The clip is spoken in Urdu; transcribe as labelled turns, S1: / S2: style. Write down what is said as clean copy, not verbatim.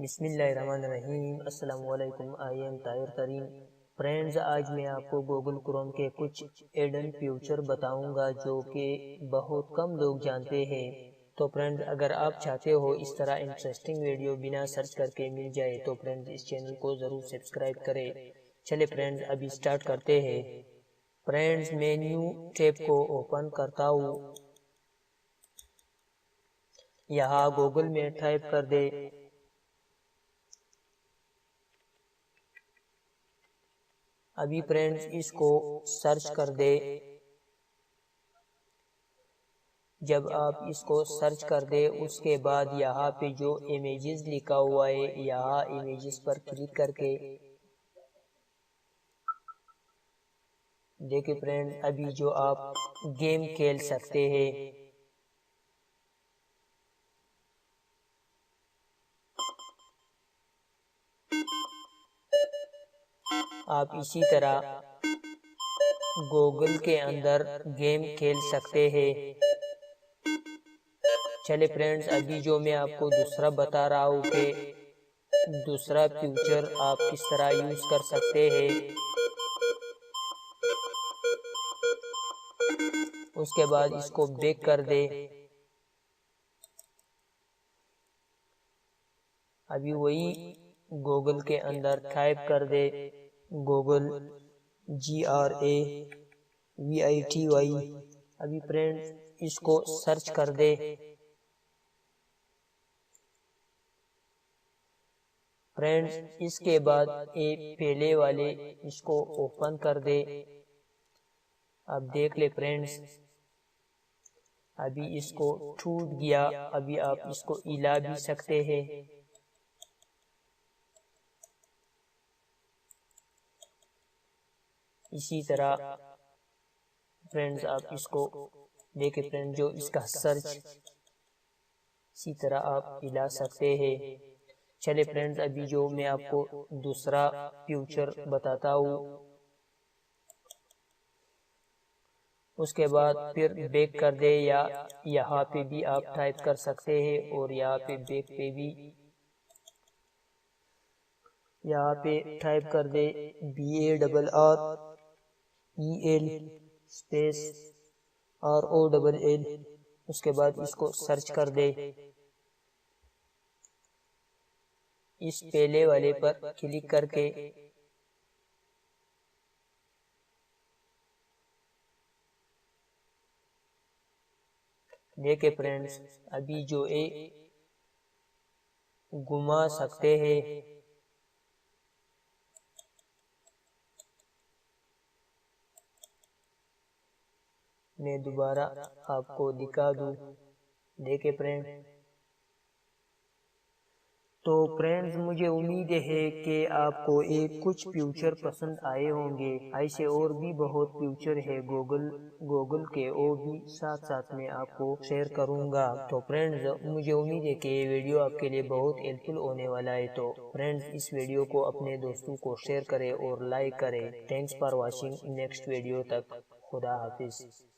S1: بسم اللہ الرحمن الرحیم۔ السلام علیکم، I am Tahir Tareen. Friends, آج میں آپ کو گوگل کروم کے کچھ ایڈن فیوچر بتاؤں گا جو کہ بہت کم لوگ جانتے ہیں۔ تو فرینڈز، اگر آپ چاہتے ہو اس طرح انٹرسٹنگ ویڈیو بنا سرچ کر کے مل جائے تو فرینڈز اس چینل کو ضرور سبسکرائب کریں۔ چلے فرینڈز، ابھی سٹارٹ کرتے ہیں۔ فرینڈز، میں نیو ٹیب کو اوپن کرتا ہوں۔ یہاں گوگل میں ٹائپ کر دے ابھی فرینڈز اس کو سرچ کر دے۔ جب آپ اس کو سرچ کر دے اس کے بعد یہاں پہ جو امیجز لکھا ہوا ہے یہاں امیجز پر کلک کر کے دیکھیں فرینڈز، ابھی جو آپ گیم کھیل سکتے ہیں۔ آپ اسی طرح گوگل کے اندر گیم کھیل سکتے ہیں۔ چلے فرینڈز، ابھی جو میں آپ کو دوسرا بتا رہا ہوں کہ دوسرا فیوچر آپ کس طرح یوز کر سکتے ہیں۔ اس کے بعد اس کو بیک کر دے۔ ابھی وہی گوگل کے اندر ٹائپ کر دے گوگل GRAVITY۔ ابھی فرینڈز اس کو سرچ کر دے۔ فرینڈز اس کے بعد پہلے والے اس کو اوپن کر دے۔ اب دیکھ لے فرینڈز، ابھی اس کو ٹوٹ گیا۔ ابھی آپ اس کو ہلا بھی سکتے ہیں۔ اسی طرح فرینڈز آپ اس کو دیکھیں فرینڈز، جو اس کا سرچ اسی طرح آپ ہلا سکتے ہیں۔ چلے فرینڈز، ابھی جو میں آپ کو دوسرا فیوچر بتاتا ہوں۔ اس کے بعد پھر بیک کر دے، یا یہاں پہ بھی آپ ٹائپ کر سکتے ہیں اور یہاں پہ بیک پہ بھی یہاں پہ ٹائپ کر دے BARREL اسپیس ROLL۔ اس کے بعد اس کو سرچ کر دے۔ اس پہلے والے پر کلک کر کے دیکھیں فرینڈز، ابھی جو گھما سکتے ہیں۔ میں دوبارہ آپ کو دکھا دوں، دیکھیں فرینڈز۔ تو فرینڈز، مجھے امید ہے کہ آپ کو کچھ فیوچر پسند آئے ہوں گے۔ ایسے اور بھی بہت فیوچر ہے گوگل کے، وہ بھی ساتھ ساتھ میں آپ کو شیئر کروں گا۔ تو فرینڈز، مجھے امید ہے کہ یہ ویڈیو آپ کے لیے بہت ہیلپ فل ہونے والا ہے۔ تو فرینڈز، اس ویڈیو کو اپنے دوستوں کو شیئر کریں اور لائک کریں۔ Thanks for watching. Next video تک خدا حافظ۔